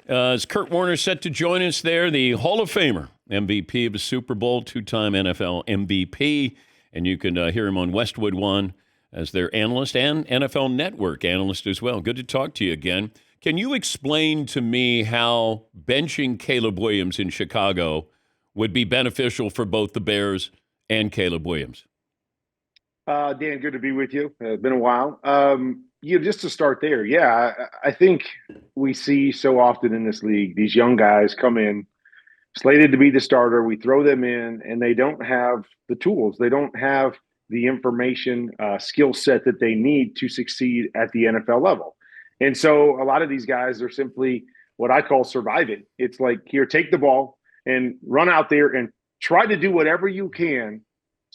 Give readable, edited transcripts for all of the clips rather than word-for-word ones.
Is Kurt Warner set to join us there? The Hall of Famer, MVP of the Super Bowl, two-time NFL MVP, and you can hear him on Westwood One as their analyst and NFL Network analyst as well. Good to talk to you again. Can you explain to me how benching Caleb Williams in Chicago would be beneficial for both the Bears and Caleb Williams? Dan, good to be with you. It's been a while. Just to start there, I think we see so often in this league these young guys come in slated to be the starter. We throw them in, and they don't have the tools. They don't have the information, skill set that they need to succeed at the NFL level. And so a lot of these guys are simply what I call surviving. It's like, here, take the ball and run out there and try to do whatever you can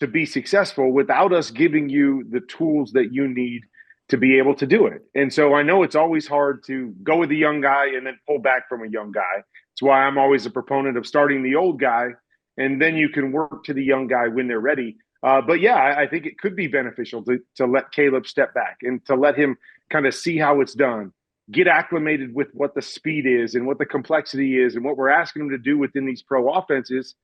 to be successful without us giving you the tools that you need to be able to do it. And so I know it's always hard to go with a young guy and then pull back from a young guy. That's why I'm always a proponent of starting the old guy, and then you can work to the young guy when they're ready. But yeah, I think it could be beneficial to let Caleb step back and to let him kind of see how it's done, get acclimated with what the speed is and what the complexity is and what we're asking him to do within these pro offenses.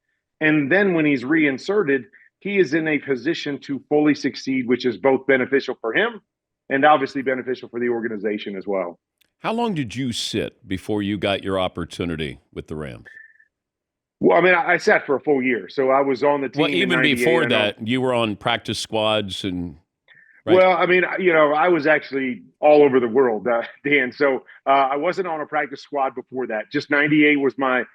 And then when he's reinserted, he is in a position to fully succeed, which is both beneficial for him and obviously beneficial for the organization as well. How long did you sit before you got your opportunity with the Rams? Well, I mean, I sat for a full year, so I was on the team. Well, even before that, you were on practice squads and. Right. Well, I mean, I was actually all over the world, Dan. So I wasn't on a practice squad before that. Just 98 was my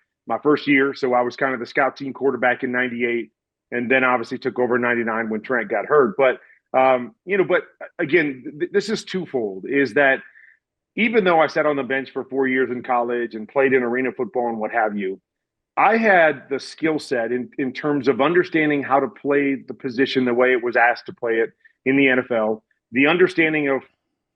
first year, so I was kind of the scout team quarterback in 98, and then obviously took over 99 when Trent got hurt. But but again, this is twofold: is that even though I sat on the bench for 4 years in college and played in arena football and what have you, I had the skill set in terms of understanding how to play the position the way it was asked to play it in the NFL, the understanding of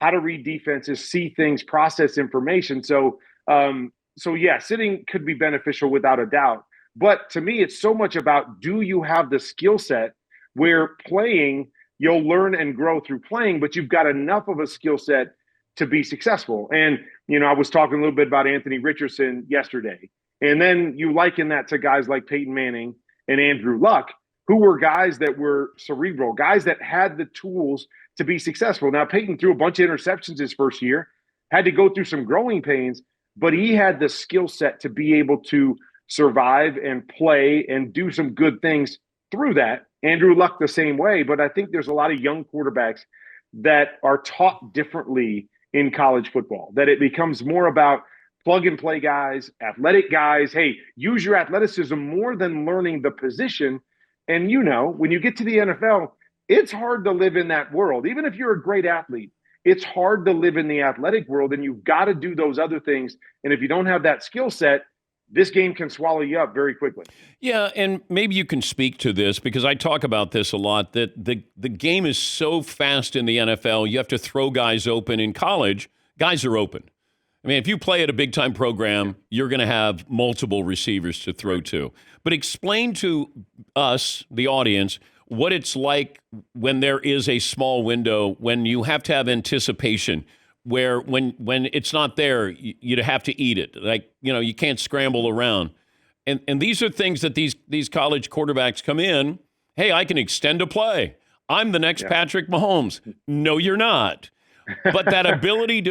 how to read defenses, see things, process information. So yeah, sitting could be beneficial without a doubt. But to me, it's so much about, do you have the skill set where playing, you'll learn and grow through playing, but you've got enough of a skill set to be successful. And, I was talking a little bit about Anthony Richardson yesterday. And then you liken that to guys like Peyton Manning and Andrew Luck, who were guys that were cerebral, guys that had the tools to be successful. Now, Peyton threw a bunch of interceptions his first year, had to go through some growing pains, but he had the skill set to be able to survive and play and do some good things through that. Andrew Luck the same way, but I think there's a lot of young quarterbacks that are taught differently in college football, that it becomes more about plug and play guys, athletic guys. Hey, use your athleticism more than learning the position. And when you get to the NFL, it's hard to live in that world. Even if you're a great athlete, it's hard to live in the athletic world, and you've got to do those other things. And if you don't have that skill set, this game can swallow you up very quickly. Yeah, and maybe you can speak to this, because I talk about this a lot, that the game is so fast in the NFL, you have to throw guys open. In college, guys are open. I mean, if you play at a big-time program, you're going to have multiple receivers to throw to. But explain to us, the audience, what it's like when there is a small window, when you have to have anticipation, where when it's not there, you'd have to eat it. Like, you can't scramble around. And these are things that these college quarterbacks come in, hey, I can extend a play. I'm the next Patrick Mahomes. No, you're not. But that ability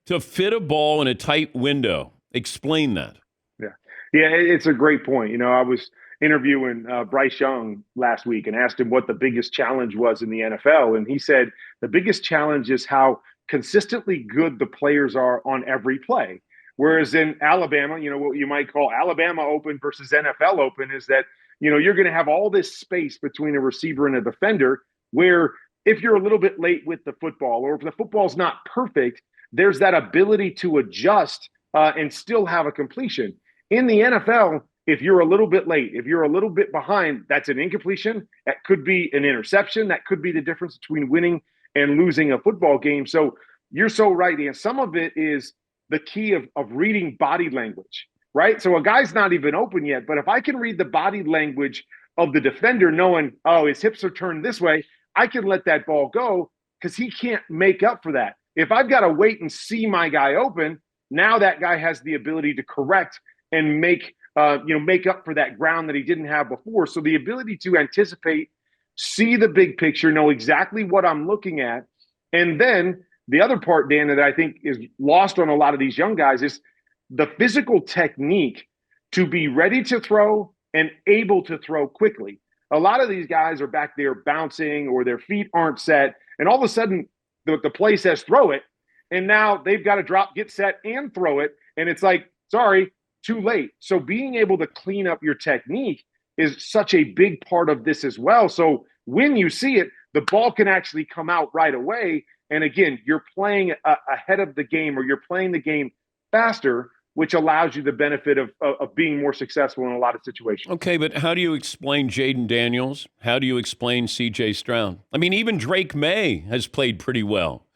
to fit a ball in a tight window, explain that. Yeah, it's a great point. I was interviewing Bryce Young last week and asked him what the biggest challenge was in the NFL. And he said the biggest challenge is how consistently good the players are on every play. Whereas in Alabama, what you might call Alabama Open versus NFL Open is that, you're going to have all this space between a receiver and a defender, where if you're a little bit late with the football, or if the football's not perfect, there's that ability to adjust and still have a completion. In the NFL, if you're a little bit late, if you're a little bit behind, that's an incompletion. That could be an interception. That could be the difference between winning and losing a football game. So you're so right, Ian. Some of it is the key of reading body language, right? So a guy's not even open yet, but if I can read the body language of the defender, knowing, oh, his hips are turned this way, I can let that ball go because he can't make up for that. If I've got to wait and see my guy open, Now that guy has the ability to correct and make up for that ground that he didn't have before. So the ability to anticipate, see the big picture, know exactly what I'm looking at. And then the other part, Dan, that I think is lost on a lot of these young guys is the physical technique to be ready to throw and able to throw quickly. A lot of these guys are back there bouncing or their feet aren't set. And all of a sudden, the play says throw it. And now they've got to drop, get set, and throw it. And it's like, sorry, too late. So being able to clean up your technique is such a big part of this as well. So when you see it, the ball can actually come out right away. And again, you're playing ahead of the game, or you're playing the game faster, which allows you the benefit of being more successful in a lot of situations. Okay, but how do you explain Jaden Daniels? How do you explain C.J. Stroud? I mean, even Drake May has played pretty well.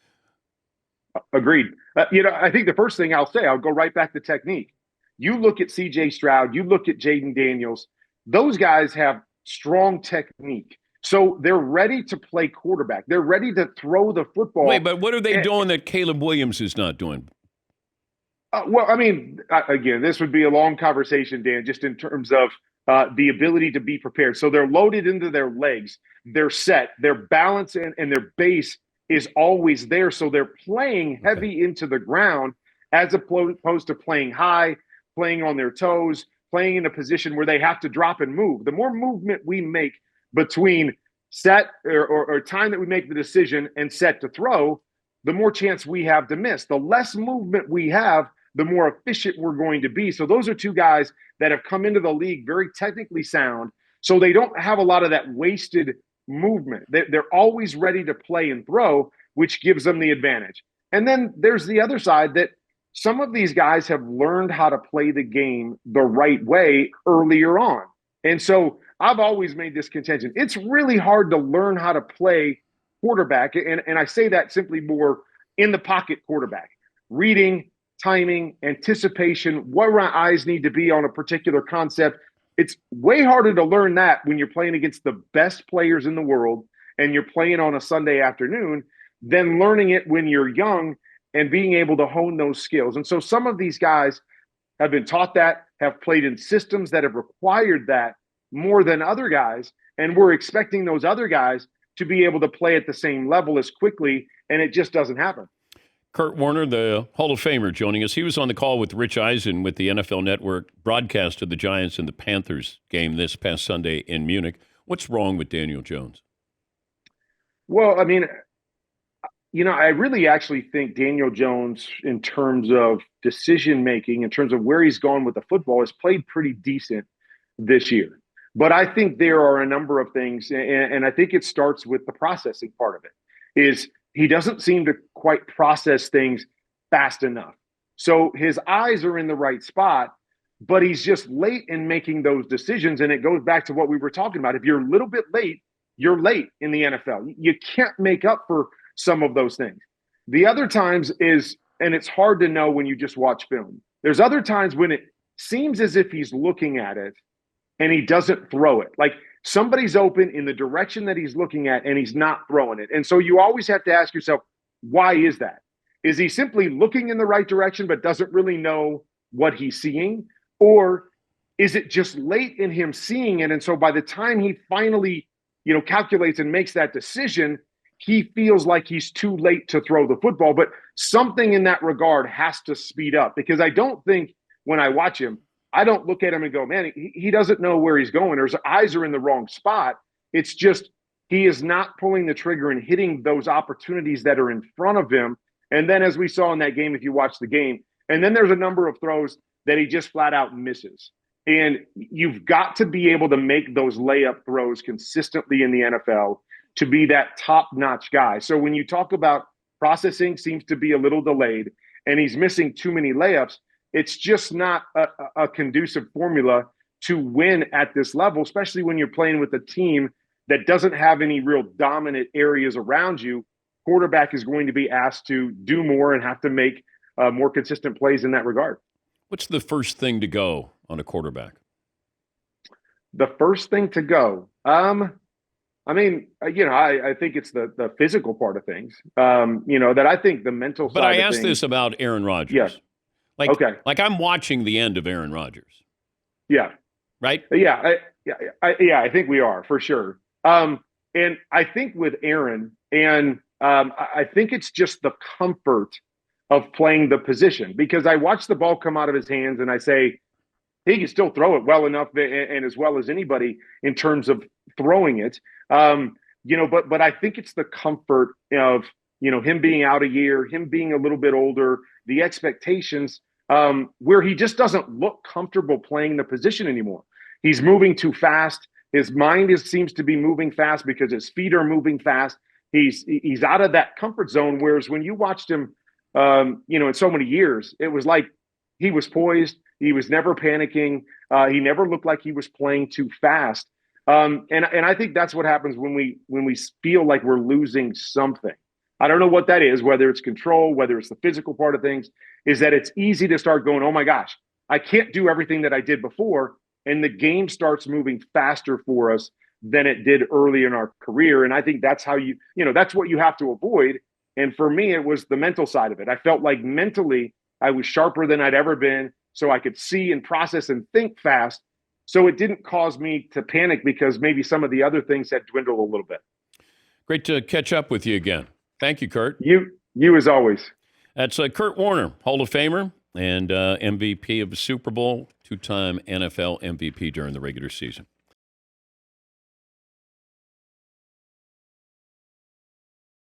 Agreed. I think the first thing I'll say, I'll go right back to technique. You look at C.J. Stroud, you look at Jaden Daniels, those guys have strong technique. So they're ready to play quarterback. They're ready to throw the football. Wait, but what are they doing that Caleb Williams is not doing? Well, I mean, again, this would be a long conversation, Dan, just in terms of the ability to be prepared. So they're loaded into their legs. They're set. Their balance and their base is always there. So they're playing heavy into the ground as opposed to playing high, playing on their toes, playing in a position where they have to drop and move. The more movement we make between set or time that we make the decision and set to throw, the more chance we have to miss. The less movement we have, the more efficient we're going to be. So those are two guys that have come into the league very technically sound. So they don't have a lot of that wasted movement. They're always ready to play and throw, which gives them the advantage. And then there's the other side that some of these guys have learned how to play the game the right way earlier on. And so I've always made this contention. It's really hard to learn how to play quarterback. And I say that simply more in the pocket quarterback, reading, timing, anticipation, where my eyes need to be on a particular concept. It's way harder to learn that when you're playing against the best players in the world and you're playing on a Sunday afternoon than learning it when you're young and being able to hone those skills. And so some of these guys have been taught that, have played in systems that have required that more than other guys. And we're expecting those other guys to be able to play at the same level as quickly, and it just doesn't happen. Kurt Warner, the Hall of Famer, joining us. He was on the call with Rich Eisen with the NFL Network broadcast of the Giants and the Panthers game this past Sunday in Munich. What's wrong with Daniel Jones? Well, I mean, I really actually think Daniel Jones, in terms of decision-making, in terms of where he's gone with the football, has played pretty decent this year. But I think there are a number of things, and I think it starts with the processing part of it, is he doesn't seem to quite process things fast enough. So his eyes are in the right spot, but he's just late in making those decisions. And it goes back to what we were talking about. If you're a little bit late, you're late in the NFL. You can't make up for some of those things. The other times is, and it's hard to know when you just watch film, there's other times when it seems as if he's looking at it and he doesn't throw it. Like somebody's open in the direction that he's looking at and he's not throwing it. And so you always have to ask yourself, why is that? Is he simply looking in the right direction but doesn't really know what he's seeing? Or is it just late in him seeing it? And so by the time he finally, calculates and makes that decision, he feels like he's too late to throw the football. But something in that regard has to speed up, because I don't think when I watch him, I don't look at him and go, man, he doesn't know where he's going, or his eyes are in the wrong spot. It's just he is not pulling the trigger and hitting those opportunities that are in front of him. And then, as we saw in that game, if you watch the game, and then there's a number of throws that he just flat out misses. And you've got to be able to make those layup throws consistently in the NFL to be that top-notch guy. So when you talk about processing seems to be a little delayed and he's missing too many layups, it's just not a conducive formula to win at this level, especially when you're playing with a team that doesn't have any real dominant areas around you. Quarterback is going to be asked to do more and have to make more consistent plays in that regard. What's the first thing to go on a quarterback? The first thing to go, I think it's the physical part of things. That I think the mental side. But I of asked things, this about Aaron Rodgers. Yes. Okay. Like I'm watching the end of Aaron Rodgers, Yeah. right? I think we are for sure. And I think with Aaron, and I think it's just the comfort of playing the position, because I watch the ball come out of his hands and I say he can still throw it well enough and as well as anybody in terms of throwing it. But I think it's the comfort of him being out a year, him being a little bit older, the expectations, where he just doesn't look comfortable playing the position anymore. He's moving too fast. His mind seems to be moving fast because his feet are moving fast. He's out of that comfort zone. Whereas when you watched him, in so many years, it was like he was poised. He was never panicking. He never looked like he was playing too fast. And I think that's what happens when we feel like we're losing something. I don't know what that is, whether it's control, whether it's the physical part of things, is that it's easy to start going, oh my gosh, I can't do everything that I did before. And the game starts moving faster for us than it did early in our career. And I think that's how that's what you have to avoid. And for me, it was the mental side of it. I felt like mentally I was sharper than I'd ever been, so I could see and process and think fast. So it didn't cause me to panic because maybe some of the other things had dwindled a little bit. Great to catch up with you again. Thank you, Kurt. You as always. That's Kurt Warner, Hall of Famer and MVP of the Super Bowl, two-time NFL MVP during the regular season.